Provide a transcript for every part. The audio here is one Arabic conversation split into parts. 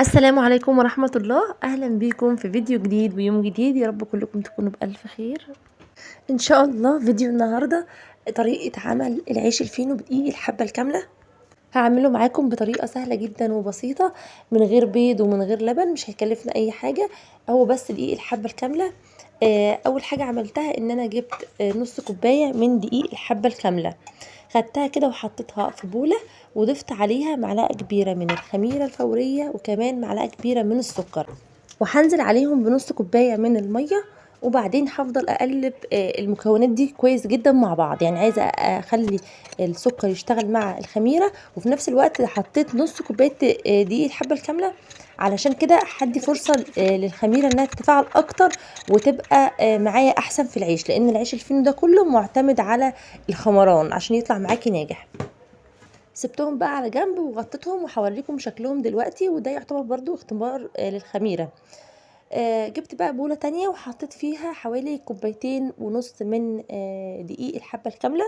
السلام عليكم ورحمة الله. أهلا بيكم في فيديو جديد ويوم جديد. يا رب كلكم تكونوا بألف خير إن شاء الله. فيديو النهاردة طريقة عمل العيش الفينو بدقيق الحبة الكاملة. هعمله معاكم بطريقة سهلة جدا وبسيطة، من غير بيض ومن غير لبن، مش هيكلفنا أي حاجة، هو بس دقيق الحبة الكاملة. أول حاجة عملتها إن أنا جبت نص كوباية من دقيق الحبة الكاملة، خدتها كده وحطيتها في بولة، وضفت عليها معلقة كبيرة من الخميرة الفورية وكمان معلقة كبيرة من السكر، وهنزل عليهم بنص كوباية من المية. وبعدين هفضل اقلب المكونات دي كويس جدا مع بعض، يعني عايزه اخلي السكر يشتغل مع الخميره، وفي نفس الوقت حطيت نص كوبايه دقيق الحبه الكامله، علشان كده هدي فرصه للخميره انها تتفاعل اكتر وتبقى معايا احسن في العيش، لان العيش الفينو ده كله معتمد على الخمران عشان يطلع معاكي ناجح. سبتهم بقى على جنب وغطيتهم، وهوريكم شكلهم دلوقتي، وده يعتبر برضو اختبار للخميره. جبت بقى بولة تانية وحطيت فيها حوالي كوبايتين ونص من دقيق الحبة الكاملة،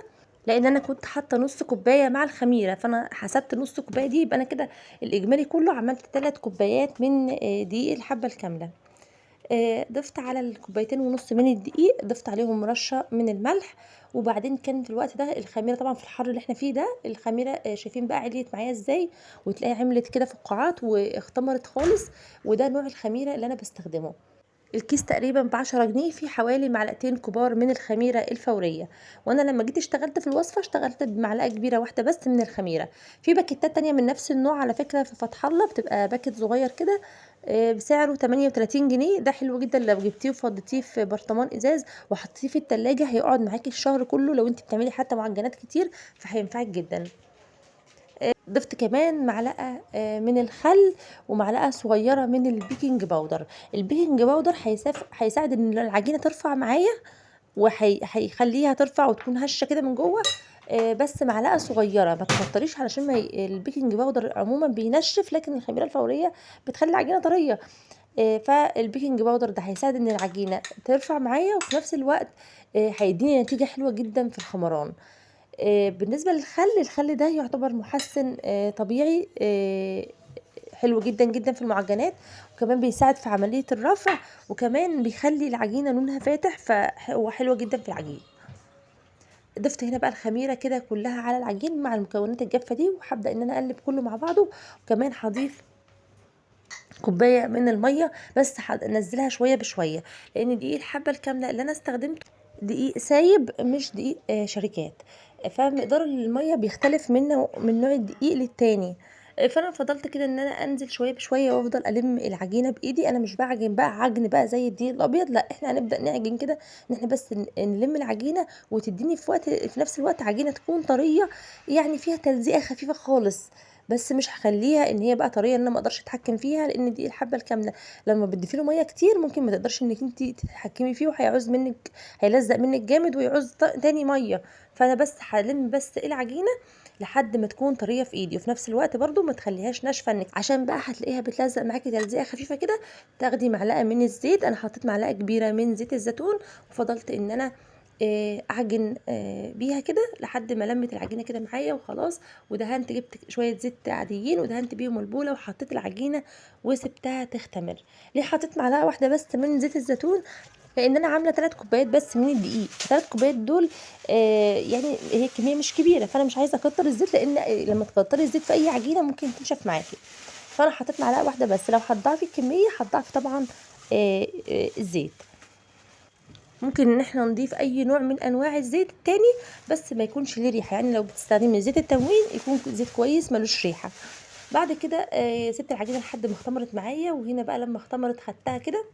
لان انا كنت حاطه نص كوبايه مع الخميره، فانا حسبت نص كوبايه دي، يبقى انا كده الاجمالي كله عملت 3 كوبايات من دقيق الحبه الكامله. ضفت على الكوبايتين ونص من الدقيق، ضفت عليهم رشه من الملح. وبعدين كان في الوقت ده الخميره طبعا في الحر اللي احنا فيه ده، الخميره شايفين بقى عليت معايا ازاي، وتلاقي عملت كده فقاعات واختمرت خالص. وده نوع الخميره اللي انا بستخدمه. الكيس تقريبا ب10 جنيه، فيه حوالي معلقتين كبار من الخميرة الفورية، وانا لما جيت اشتغلت في الوصفة اشتغلت بمعلقة كبيرة واحدة بس من الخميرة. في باكيتات تانية من نفس النوع على فكرة في فتح الله، بتبقى باكيت صغير كده بسعره 38 جنيه، ده حلو جدا لو جبتيه وفضيتيه في برطمان ازاز وحطيه في التلاجة، هيقعد معاكي الشهر كله لو انت بتعملي حتى معجنات كتير، فهينفعك جدا. ضفت كمان معلقه من الخل، ومعلقه صغيره من البيكنج باودر. البيكنج باودر هيساعد ان العجينه ترفع معايا، وهيخليها ترفع وتكون هشه كده من جوه. بس معلقه صغيره، ما تكتريش، علشان ما البيكنج باودر عموما بينشف، لكن الخميره الفوريه بتخلي العجينه طريه. فالبيكنج باودر ده هيساعد ان العجينه ترفع معايا، وفي نفس الوقت هيديني نتيجه حلوه جدا في الخمران. بالنسبة للخل، الخل ده يعتبر محسن طبيعي حلو جدا جدا في المعجنات، وكمان بيساعد في عملية الرفع، وكمان بيخلي العجينة لونها فاتح، فهو حلو جدا في العجين. ضفت هنا بقى الخميرة كده كلها على العجين مع المكونات الجافة دي، وهبدأ ان انا اقلب كله مع بعضه. وكمان هضيف كوباية من المية، بس هنزلها شوية بشوية، لان دقيق الحبة الكاملة اللي انا استخدمته دقيق سايب مش دقيق شركات، فمقدار المية بيختلف من نوع الدقيق للتاني. فانا فضلت كده ان انا انزل شويه بشويه وافضل الم العجينه بايدي. انا مش بعجن بقى عجن بقى زي الدقيق الابيض، لا، احنا هنبدا نعجن كده ان احنا بس نلم العجينه، وتديني في نفس الوقت عجينه تكون طريه، يعني فيها تلزيقه خفيفه خالص، بس مش هخليها ان هي بقى طريه ان انا ما اقدرش اتحكم فيها، لان دي الحبه الكامله لما بتضيفي له ميه كتير ممكن ما تقدرش انك انت تتحكمي فيه، وهيعوز منك، هيلزق منك جامد ويعوز تاني ميه. فانا بس هلم بس العجينه لحد ما تكون طريه في ايدي، وفي نفس الوقت برضو ما تخليهاش ناشفه، انك عشان بقى هتلاقيها بتلزق معاكي تلزيقه خفيفه كده. تاخدي معلقه من الزيت، انا حطيت معلقه كبيره من زيت الزيتون، وفضلت ان انا اعجن بيها كده لحد ما لمت العجينه كده معايا وخلاص. ودهنت، جبت شويه زيت عاديين ودهنت بيهم البوله، وحطيت العجينه وسبتها تختمر. ليه حطيت معلقه واحده بس من زيت الزيتون؟ لان انا عامله 3 كوبايات بس من الدقيق، 3 كوبايات دول يعني هي كميه مش كبيره، فانا مش عايزه اكتر الزيت، لان لما تكتري الزيت في اي عجينه ممكن تنشف معاكي. فانا حطيت معلقه واحده بس، لو هتضاعفي الكميه هتضاعفي طبعا الزيت. ممكن ان احنا نضيف اي نوع من انواع الزيت التاني، بس ما يكونش ليه ريحه، يعني لو بتستخدمي زيت التموين يكون زيت كويس ملوش ريحه. بعد كده سبت العجينه لحد ما اختمرت معايا، وهنا بقى لما اختمرت خدتها كده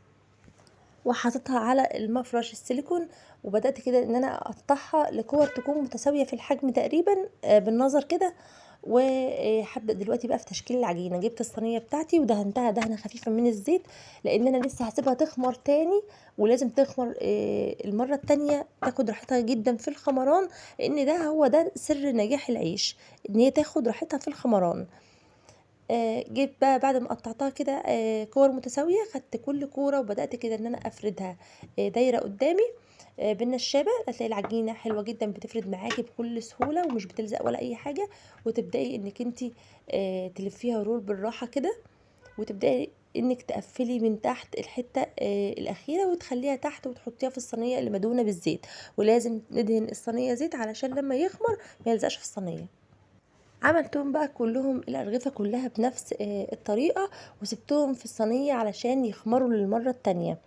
وحطيتها على المفرش السيليكون، وبدأت كده ان انا اقطعها لكور تكون متساوية في الحجم تقريبا بالنظر كده. وهبدأ دلوقتي بقى في تشكيل العجينة. جبت الصينية بتاعتي ودهنتها دهنة خفيفة من الزيت، لان انا لسه هسيبها تخمر تاني، ولازم تخمر المرة التانية تاخد راحتها جدا في الخمران، لان ده هو ده سر نجاح العيش، ان هي تاخد راحتها في الخمران. جيت بقى بعد ما قطعتها كده كور متساوية، خدت كل كورة وبدأت كده ان انا افردها دايرة قدامي بالنشابة. هتلاقي العجينة حلوة جدا، بتفرد معاكي بكل سهولة ومش بتلزق ولا اي حاجة. وتبدأي انك انتي تلفيها رول بالراحة كده، وتبداي انك تقفلي من تحت الحته الاخيره وتخليها تحت وتحطيها في الصينيه اللي مدهونه بالزيت. ولازم ندهن الصينيه زيت علشان لما يخمر ما يلزقش في الصينيه. عملتهم بقى كلهم الأرغفة كلها بنفس الطريقة، وسبتهم في الصينية علشان يخمروا للمرة التانية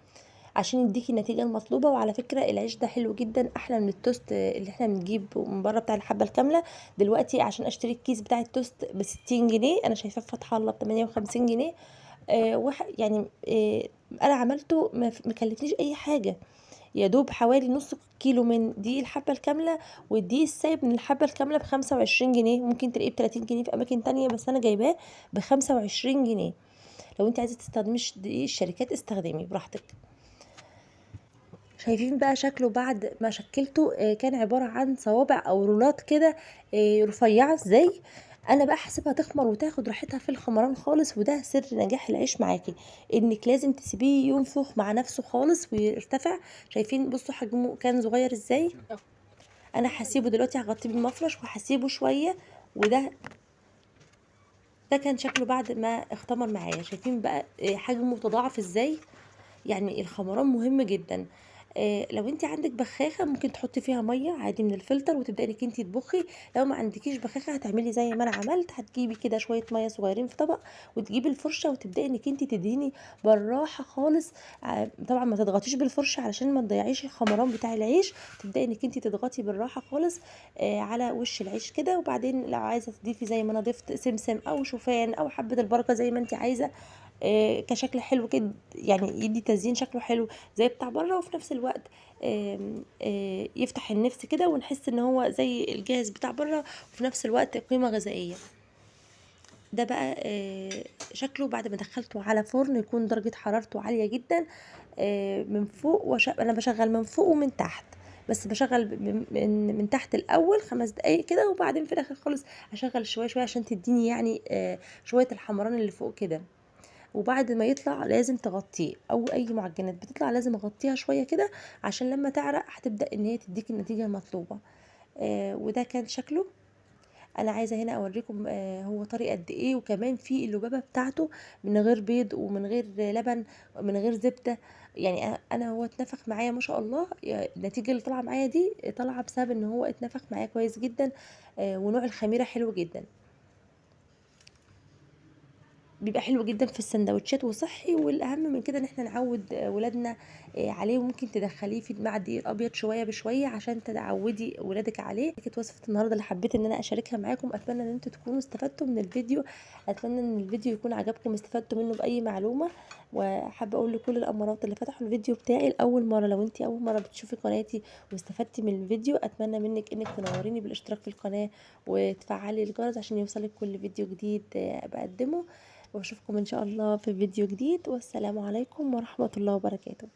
عشان يديكي النتيجة المطلوبة. وعلى فكرة العيش ده حلو جدا، احلى من التوست اللي احنا بنجيبه من بره بتاع الحبة الكاملة. دلوقتي عشان اشتري الكيس بتاع التوست ب60 جنيه، انا شايفاه في فتح الله ب58 جنيه. يعني انا عملته مكلفنيش اي حاجة، يا دوب حوالي نص كيلو من دقيق الحبة الكاملة. والدقيق السايب من الحبة الكاملة ب25 جنيه، ممكن تلاقيه ب30 جنيه في أماكن تانية، بس أنا جايباه ب25 جنيه. لو انت عايزة تستخدميش دقيق الشركات استخدمي براحتك. شايفين بقى شكله بعد ما شكلته؟ كان عبارة عن صوابع او رولات كده، رفيعة ازاي. انا بقى حاسبها تخمر وتاخد راحتها في الخمران خالص، وده سر نجاح العيش معاكي، انك لازم تسيبيه ينفخ مع نفسه خالص ويرتفع. شايفين؟ بصوا حجمه كان صغير ازاي. انا هسيبه دلوقتي، هغطيه بالمفرش وهسيبه شويه. وده كان شكله بعد ما اختمر معايا. شايفين بقى حجمه تضاعف ازاي. يعني الخمران مهم جدا. لو انت عندك بخاخه ممكن تحطي فيها ميه عادي من الفلتر وتبداي انك انت تطبخي. لو ما عندكيش بخاخه هتعملي زي ما انا عملت، هتجيبي كده شويه ميه صغيرين في طبق وتجيبي الفرشه وتبداي انك انت تدهني بالراحه خالص. طبعا ما تضغطيش بالفرشه علشان ما تضيعيش الخمران بتاع العيش. تبداي انك انت تضغطي بالراحه خالص على وش العيش كده. وبعدين لو عايزه تضيفي زي ما انا ضفت سمسم او شوفان او حبه البركه زي ما انت عايزه، كشكل حلو كده، يعني يدي تزيين شكله حلو زي بتاع بره، وفي نفس الوقت يفتح النفس كده ونحس ان هو زي الجاهز بتاع بره، وفي نفس الوقت قيمة غذائية. ده بقى شكله بعد ما دخلته على فرن يكون درجة حرارته عالية جدا من فوق. انا بشغل من فوق ومن تحت، بس بشغل من تحت الاول 5 دقايق كده، وبعدين في الاخر خالص هشغل شويه شويه عشان تديني يعني شويه الحمران اللي فوق كده. وبعد ما يطلع لازم تغطيه، او اي معجنات بتطلع لازم اغطيها شويه كده عشان لما تعرق هتبدا ان هي تديك النتيجه المطلوبه. وده كان شكله. انا عايزه هنا اوريكم هو طري قد ايه، وكمان في اللبابه بتاعته من غير بيض ومن غير لبن ومن غير زبده. يعني انا هو اتنفخ معايا ما شاء الله. النتيجه اللي طالعه معايا دي طالعه بسبب ان هو اتنفخ معايا كويس جدا. ونوع الخميره حلو جدا، بيبقى حلو جدا في السندوتشات وصحي. والاهم من كده ان احنا نعود ولادنا عليه. وممكن تدخليه في مع الدقيق الابيض شويه بشويه عشان تعودي ولادك عليه. كانت وصفه النهارده اللي حبيت ان انا اشاركها معاكم. اتمنى ان انتوا تكونوا استفدتوا من الفيديو، اتمنى ان الفيديو يكون عجبكم، استفدتوا منه باي معلومه. وحابه اقول لكل الامارات اللي فتحوا الفيديو بتاعي لاول مره، لو انت اول مره بتشوفي قناتي واستفدتي من الفيديو، اتمنى منك انك تنوريني بالاشتراك في القناه وتفعلي الجرس عشان يوصلك كل فيديو جديد بقدمه. واشوفكم ان شاء الله في فيديو جديد، والسلام عليكم ورحمة الله وبركاته.